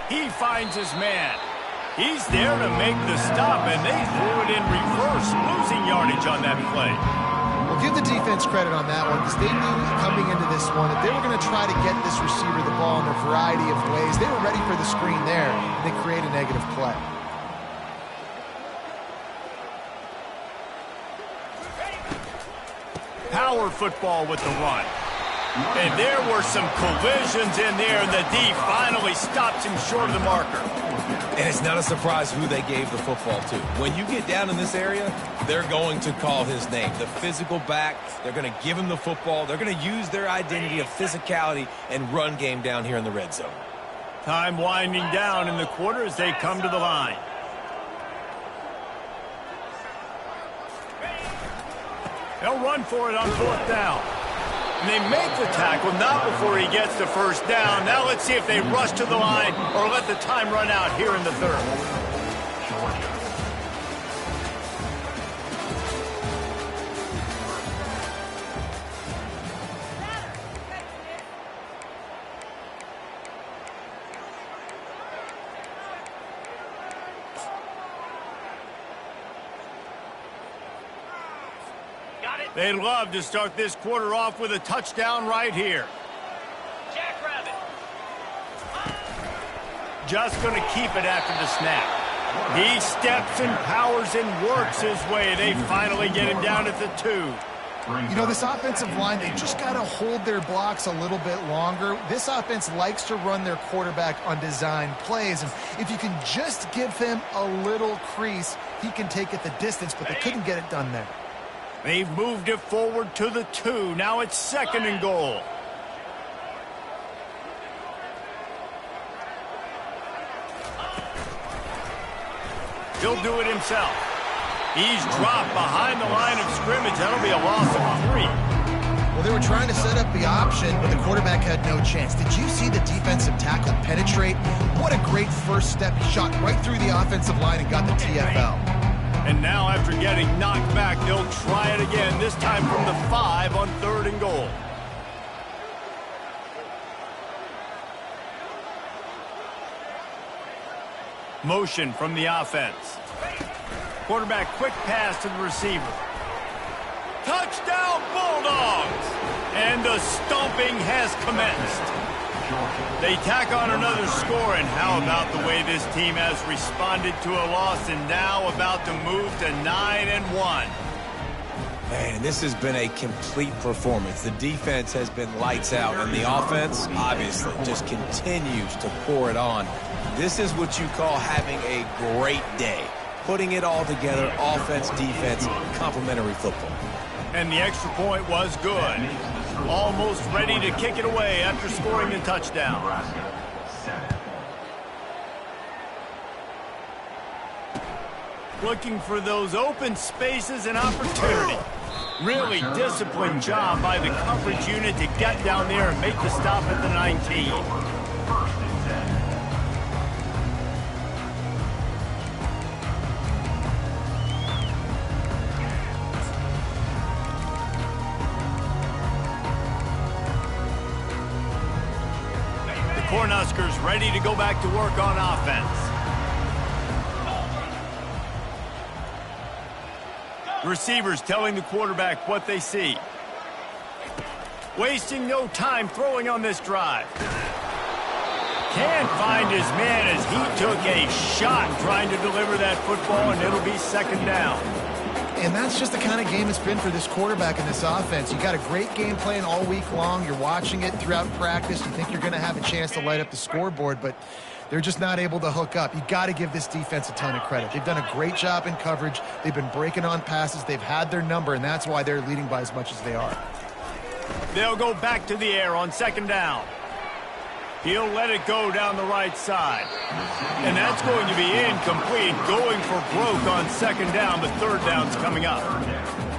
He finds his man. He's there to make the stop, and they threw it in reverse, losing yardage on that play. Well, give the defense credit on that one because they knew coming into this one that they were going to try to get this receiver the ball in a variety of ways. They were ready for the screen there, and they create a negative play. Power football with the run. And there were some collisions in there, and the D finally stops him short of the marker. And it's not a surprise who they gave the football to. When you get down in this area, they're going to call his name. The physical back, they're going to give him the football. They're going to use their identity of physicality and run game down here in the red zone. Time winding down in the quarter as they come to the line. They'll run for it on 4th down. And they make the tackle, not before he gets the first down. Now let's see if they rush to the line or let the time run out here in the third. They'd love to start this quarter off with a touchdown right here. Jackrabbit. Just going to keep it after the snap. He steps and powers and works his way. They finally get him down at the 2. You know, this offensive line, they just got to hold their blocks a little bit longer. This offense likes to run their quarterback on design plays, and if you can just give him a little crease, he can take it the distance, but they couldn't get it done there. They've moved it forward to the 2. Now it's 2nd and goal. He'll do it himself. He's dropped behind the line of scrimmage. That'll be a loss of 3. Well, they were trying to set up the option, but the quarterback had no chance. Did you see the defensive tackle penetrate? What a great first step. He shot right through the offensive line and got the TFL. And now, after getting knocked back, they'll try it again, this time from the 5 on 3rd and goal. Motion from the offense. Quarterback quick pass to the receiver. Touchdown Bulldogs! And the stomping has commenced. They tack on another score, and how about the way this team has responded to a loss and now about to move to 9-1. Man, this has been a complete performance. The defense has been lights out, and the offense, obviously, just continues to pour it on. This is what you call having a great day. Putting it all together, offense, defense, complementary football. And the extra point was good. Almost ready to kick it away after scoring the touchdown. Looking for those open spaces and opportunity. Really disciplined job by the coverage unit to get down there and make the stop at the 19. The Cornhuskers ready to go back to work on offense. Receivers telling the quarterback what they see. Wasting no time throwing on this drive. Can't find his man as he took a shot trying to deliver that football, and it'll be second down. And that's just the kind of game it's been for this quarterback in this offense. You got a great game plan all week long. You're watching it throughout practice. You think you're going to have a chance to light up the scoreboard, but they're just not able to hook up. You got to give this defense a ton of credit. They've done a great job in coverage. They've been breaking on passes. They've had their number, and that's why they're leading by as much as they are. They'll go back to the air on second down. He'll let it go down the right side. And that's going to be incomplete, going for broke on second down, but third down's coming up.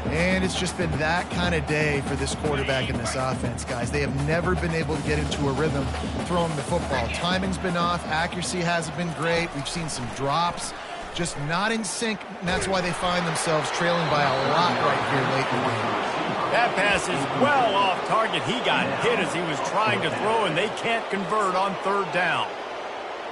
And it's just been that kind of day for this quarterback in this offense, guys. They have never been able to get into a rhythm throwing the football. Timing's been off. Accuracy hasn't been great. We've seen some drops. Just not in sync, and that's why they find themselves trailing by a lot right here late in the game. That pass is well off target. He got hit as he was trying to throw, and they can't convert on third down.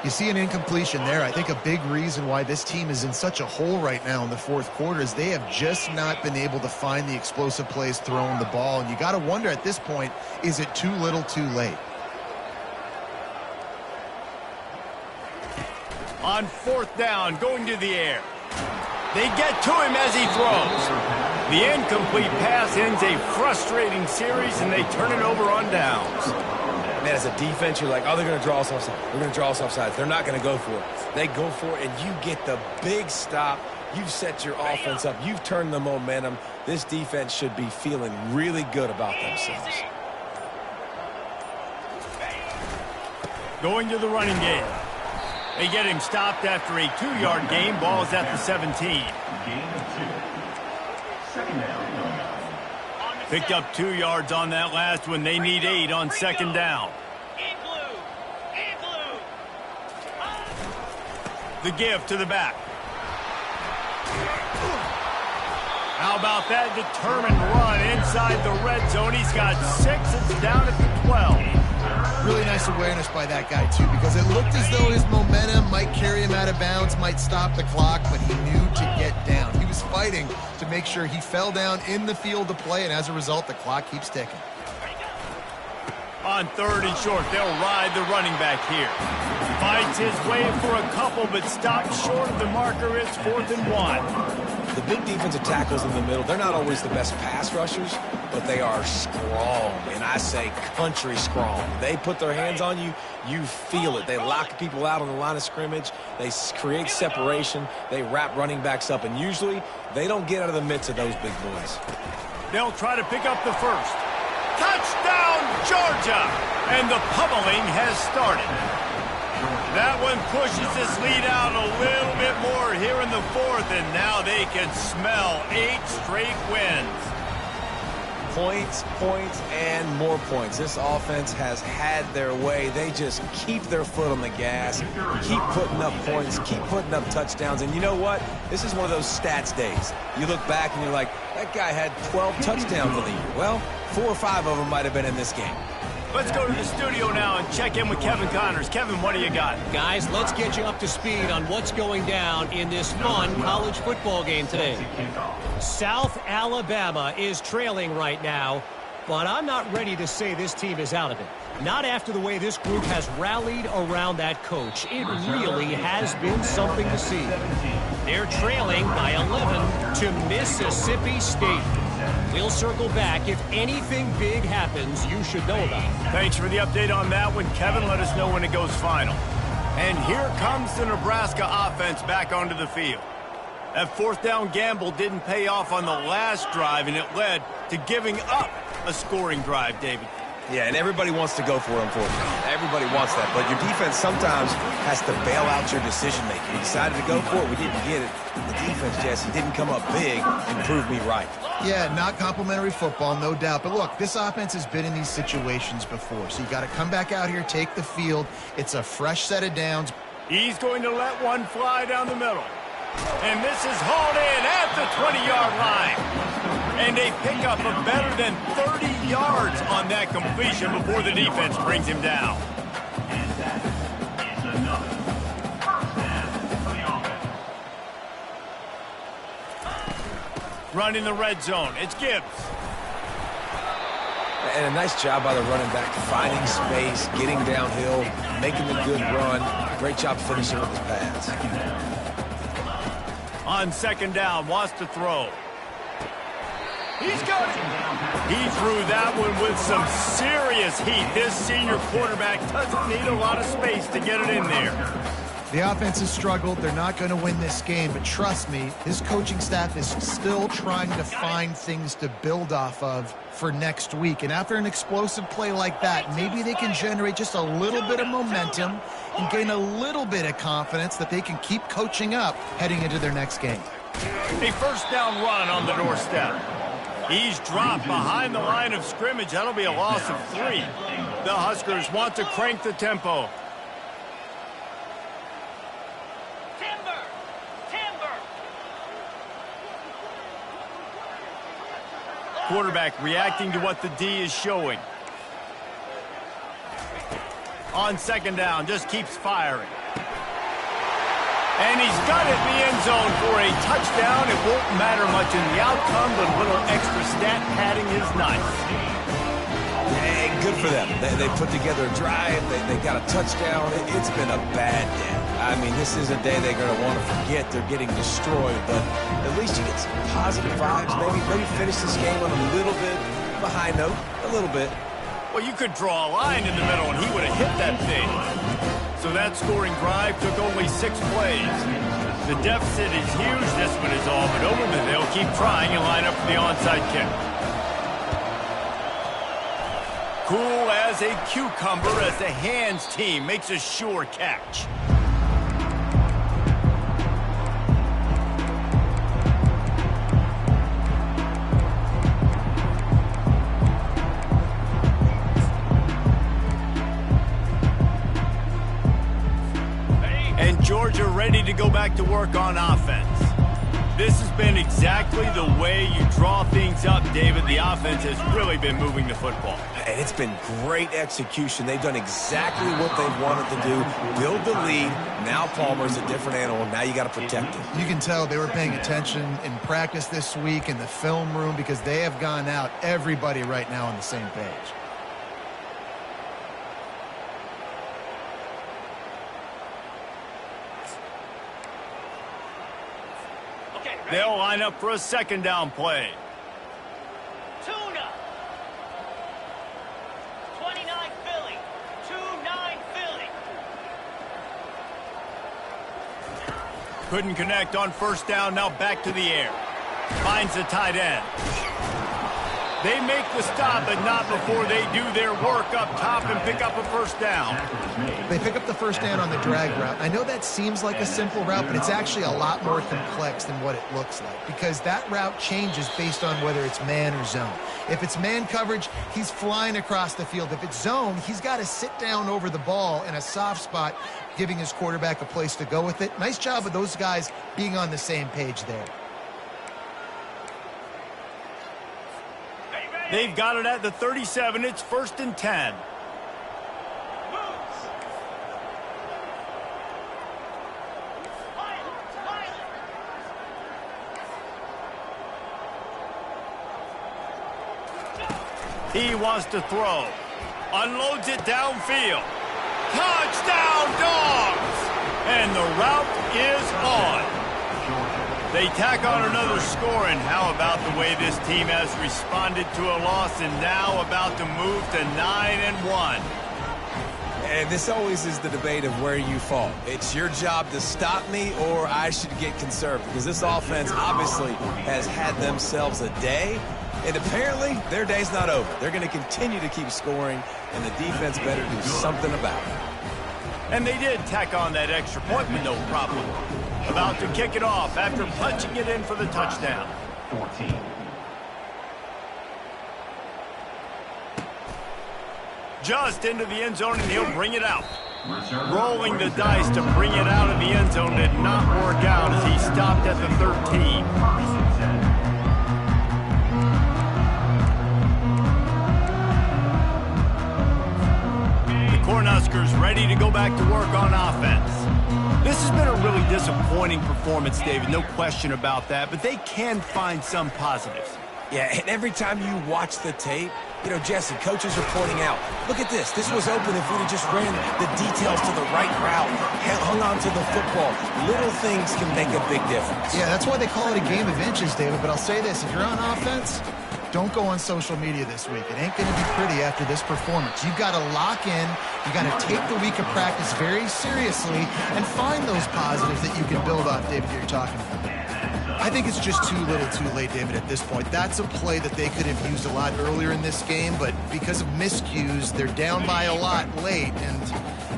You see an incompletion there. I think a big reason why this team is in such a hole right now in the fourth quarter is they have just not been able to find the explosive plays throwing the ball. And you got to wonder at this point, is it too little too late? On fourth down, going to the air. They get to him as he throws. The incomplete pass ends a frustrating series, and they turn it over on downs. Man, as a defense, you're like, oh, they're going to draw us offside. We're going to draw us offside. They're not going to go for it. They go for it, and you get the big stop. You've set your offense up. You've turned the momentum. This defense should be feeling really good about themselves. Going to the running game. They get him stopped after a 2-yard gain. Ball's at the 17. Picked up 2 yards on that last one. They need 8 on second down. The give to the back. How about that determined run inside the red zone? He's got 6. It's down at the 12. Really nice awareness by that guy, too, because it looked as though his momentum might carry him out of bounds, might stop the clock, but he knew to get down. He was fighting to make sure he fell down in the field to play, and as a result, the clock keeps ticking. On third and short, they'll ride the running back here. Fights his way for a couple, but stops short of the marker. It's 4th and 1. The big defensive tackles in the middle, they're not always the best pass rushers, but they are strong, and I say country strong. They put their hands on you, you feel it. They lock people out on the line of scrimmage. They create separation. They wrap running backs up, and usually they don't get out of the midst of those big boys. They'll try to pick up the first. Touchdown, Georgia! And the pummeling has started. That one pushes this lead out a little bit more here in the fourth, and now they can smell 8 straight wins. Points, points, and more points. This offense has had their way. They just keep their foot on the gas, keep putting up points, keep putting up touchdowns. And you know what? This is one of those stats days. You look back and you're like, that guy had 12 touchdowns in the year. Well, 4 or 5 of them might have been in this game. Let's go to the studio now and check in with Kevin Connors. Kevin, what do you got? Guys, let's get you up to speed on what's going down in this fun college football game today. South Alabama is trailing right now but I'm not ready to say this team is out of it. Not after the way this group has rallied around that coach. It really has been something to see. They're trailing by 11 to Mississippi State. We'll circle back. If anything big happens, you should know about it. Thanks for the update on that one, Kevin. Let us know when it goes final. And here comes the Nebraska offense back onto the field. That fourth down gamble didn't pay off on the last drive, and it led to giving up a scoring drive, David. Yeah, and everybody wants to go for it, unfortunately. Everybody wants that, but your defense sometimes has to bail out your decision-making. We decided to go for it. We didn't get it. The defense, Jesse, didn't come up big and prove me right. Yeah, not complimentary football, no doubt. But look, this offense has been in these situations before, so you got to come back out here, take the field. It's a fresh set of downs. He's going to let one fly down the middle. And this is hauled in at the 20-yard line. And a pickup of better than 30 yards on that completion before the defense brings him down. Running the red zone, it's Gibbs. And a nice job by the running back, finding space, getting downhill, making a good run. Great job finishing with his pads. On second down, wants to throw. He's got it. He threw that one with some serious heat. This senior quarterback doesn't need a lot of space to get it in there. The offense has struggled. They're not going to win this game, but trust me, this coaching staff is still trying to find things to build off of for next week. And after an explosive play like that, maybe they can generate just a little bit of momentum and gain a little bit of confidence that they can keep coaching up heading into their next game. A first down run on the doorstep. He's dropped behind the line of scrimmage. That'll be a loss of 3. The Huskers want to crank the tempo. Quarterback reacting to what the D is showing. On second down, just keeps firing. And he's got it in the end zone for a touchdown. It won't matter much in the outcome, but a little extra stat padding is nice. Hey, good for them. They put together a drive. They got a touchdown. It's been a bad day. I mean, this is a day they're going to want to forget. They're getting destroyed, but at least you get some positive vibes. Maybe finish this game on a little bit of a high note, a little bit. Well, you could draw a line in the middle, and he would have hit that thing. So that scoring drive took only 6 plays. The deficit is huge. This one is all but over, but they'll keep trying and line up for the onside kick. Cool as a cucumber as the hands team makes a sure catch. And Georgia ready to go back to work on offense. This has been exactly the way you draw things up, David. The offense has really been moving the football. And it's been great execution. They've done exactly what they've wanted to do. Build the lead. Now Palmer's a different animal. Now you got to protect him. You can tell they were paying attention in practice this week in the film room because they have gone out, everybody right now on the same page. They'll line up for a second down play. Tuna. 29 Philly. 2-9 Philly. Couldn't connect on first down. Now back to the air. Finds the tight end. They make the stop, but not before they do their work up top and pick up a first down. They pick up the first down on the drag route. I know that seems like a simple route, but it's actually a lot more complex than what it looks like because that route changes based on whether it's man or zone. If it's man coverage, he's flying across the field. If it's zone, he's got to sit down over the ball in a soft spot, giving his quarterback a place to go with it. Nice job of those guys being on the same page there. They've got it at the 37. It's 1st and 10. He wants to throw. Unloads it downfield. Touchdown, Dogs! And the route is on. They tack on another score, and how about the way this team has responded to a loss and now about to move to 9-1. And this always is the debate of where you fall. It's your job to stop me, or I should get conservative, because this offense obviously has had themselves a day, and apparently their day's not over. They're going to continue to keep scoring, and the defense better do something about it. And they did tack on that extra point with no problem. About to kick it off after punching it in for the touchdown. 14. Just into the end zone, and he'll bring it out. Rolling the dice to bring it out of the end zone did not work out as he stopped at the 13. Cornhuskers ready to go back to work on offense. This has been a really disappointing performance, David, no question about that, but they can find some positives. Yeah, and every time you watch the tape, you know, Jesse, coaches are pointing out, look at this. This was open if we'd have just ran the details to the right route, hung on to the football. Little things can make a big difference. Yeah, that's why they call it a game of inches, David. But I'll say this, if you're on offense, don't go on social media this week. It ain't going to be pretty after this performance. You've got to lock in. You got to take the week of practice very seriously and find those positives that you can build off, David, that you're talking about. I think it's just too little too late, David, at this point. That's a play that they could have used a lot earlier in this game, but because of miscues, they're down by a lot late, and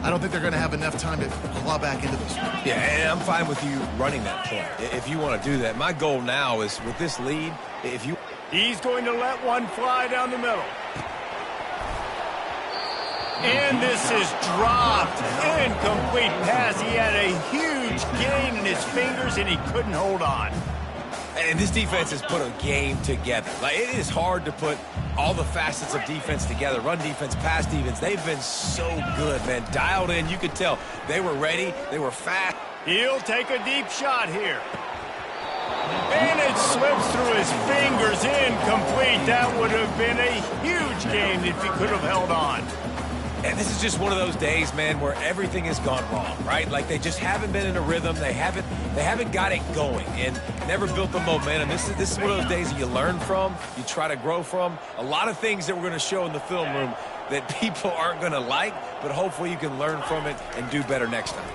I don't think they're going to have enough time to claw back into this one. Yeah, and I'm fine with you running that play if you want to do that. My goal now is with this lead, if you... He's going to let one fly down the middle. And this is dropped. Incomplete pass. He had a huge gain in his fingers, and he couldn't hold on. And this defense has put a game together. Like, it is hard to put all the facets of defense together. Run defense, pass defense. They've been so good, man. Dialed in. You could tell they were ready. They were fast. He'll take a deep shot here. And it slips through his fingers. Incomplete. That would have been a huge gain if he could have held on. And this is just one of those days, man, where everything has gone wrong, right? Like, they just haven't been in a rhythm. They haven't got it going and never built the momentum. This is one of those days that you learn from, you try to grow from. A lot of things that we're going to show in the film room that people aren't going to like, but hopefully you can learn from it and do better next time.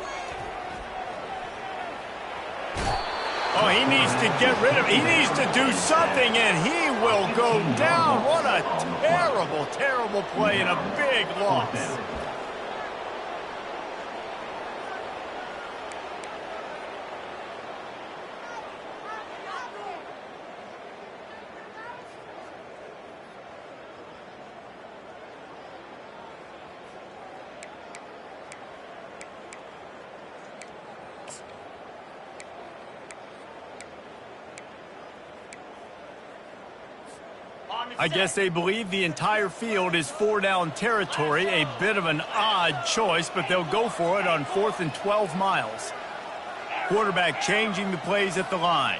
Oh, he needs to get rid of it. He needs to do something, and he will go down. What a terrible, terrible play and a big loss. I guess they believe the entire field is 4-down territory, a bit of an odd choice, but they'll go for it on 4th and 12 miles. Quarterback changing the plays at the line.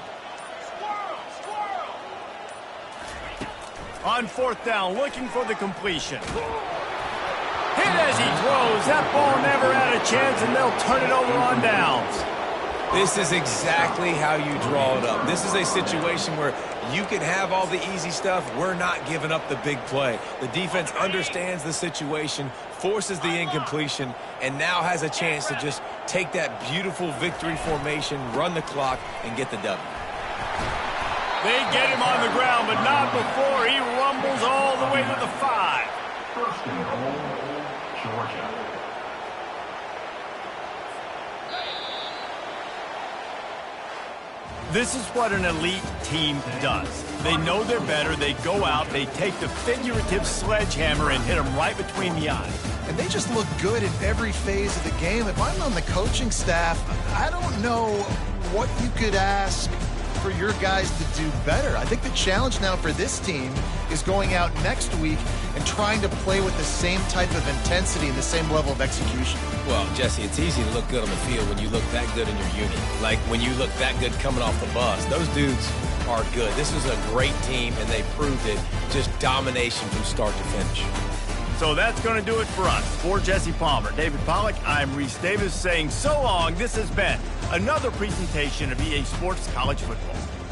On 4th down, looking for the completion. Hit as he throws. That ball never had a chance, and they'll turn it over on downs. This is exactly how you draw it up. This is a situation where you can have all the easy stuff. We're not giving up the big play. The defense understands the situation, forces the incompletion, and now has a chance to just take that beautiful victory formation, run the clock, and get the W. They get him on the ground, but not before he rumbles all the way to the 5. First and goal, Georgia. This is what an elite team does. They know they're better. They go out. They take the figurative sledgehammer and hit them right between the eyes. And they just look good in every phase of the game. If I'm on the coaching staff, I don't know what you could ask for your guys to do better. I think the challenge now for this team is going out next week and trying to play with the same type of intensity and the same level of execution. Well, Jesse, it's easy to look good on the field when you look that good in your unit. Like when you look that good coming off the bus. Those dudes are good. This is a great team, and they proved it. Just domination from start to finish. So that's going to do it for us. For Jesse Palmer, David Pollack, I'm Reese Davis saying so long. This has been another presentation of EA Sports College Football.